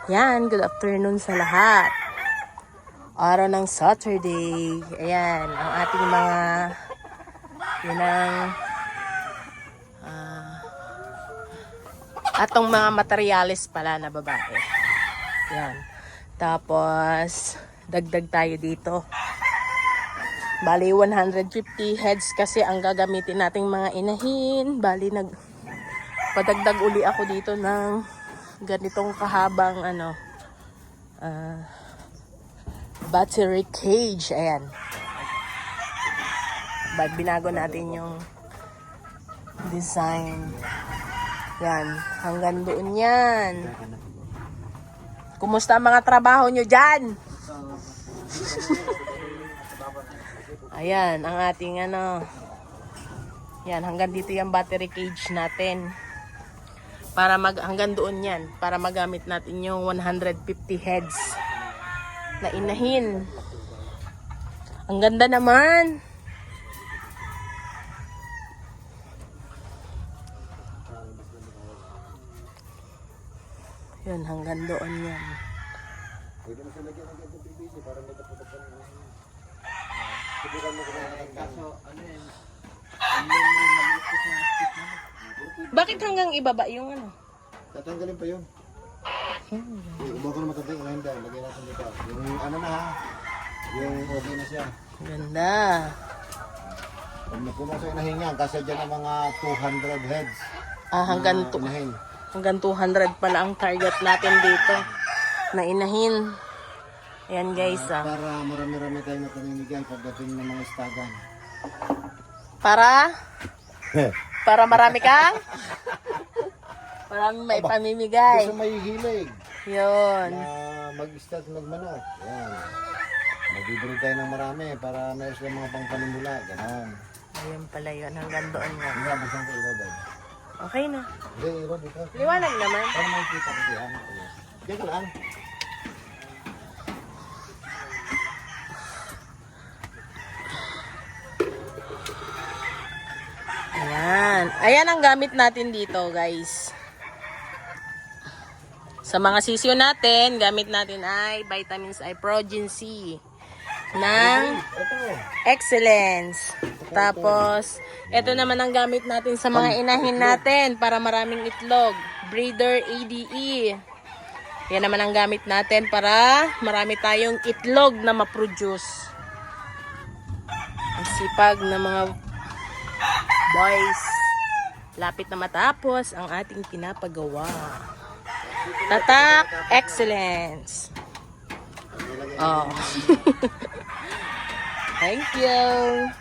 Yan, good afternoon sa lahat. Araw ng Saturday. Ayan, ang ating mga yun ang atong mga materyales pala na babae. Yan. Tapos, dagdag tayo dito. Bali, 150 heads kasi ang gagamitin nating mga inahin. Bali, padagdag uli ako dito ng ganitong kahabang battery cage. Ayan. Binago natin yung design. Yan. Hanggang doon yan. Kumusta ang mga trabaho nyo dyan? Ayan. Ang ating yan. Hanggang dito yung battery cage natin. Para hanggang doon yan. Para magamit natin yung 150 heads na inahin. Ang ganda naman. Yun, hanggang doon yan. Pwede mo siya lagyan ng ganito PVC para may taputapan ng subukan mo kung kaso ano yan. Bakit hanggang ibaba yung Tatanggalin pa yun. Ubaw ko na matanggalin. Ngayon dahil, lagyan natin dito. Yung ano na ha. Yung okay na siya. ganda. Pag napuno sa inahin yan, kasi dyan ang mga 200 heads. Hanggang 200 pala ang target natin dito na inahin. Ayan guys. Para marami-rami tayo na paninigay pagdating ng mga istagan. Para marami kang? Parang may pamimigay. Gusto may hilig. Yun. Na mag-start magmanok. Yan. Magbibili tayo ng marami para mayroon silang mga pangpanimula. Ganon. Ayun pala yun. Hanggang doon nga. Hindi na buksan ko ilagay. Okay na. Hindi, ilagay dito. Liwanag naman. Para makikita ko yan. Diyan ka lang. Ayan. Ayan ang gamit natin dito guys. Sa mga sisyo natin, gamit natin ay Vitamins I Progen C ng Excellence. Tapos, ito naman ang gamit natin sa mga inahin natin para maraming itlog. Breeder ADE. Yan naman ang gamit natin para marami tayong itlog na ma-produce. Ang sipag ng mga boys. Lapit na matapos ang ating pinapagawa. Tatak Excellence. Oh. Thank you.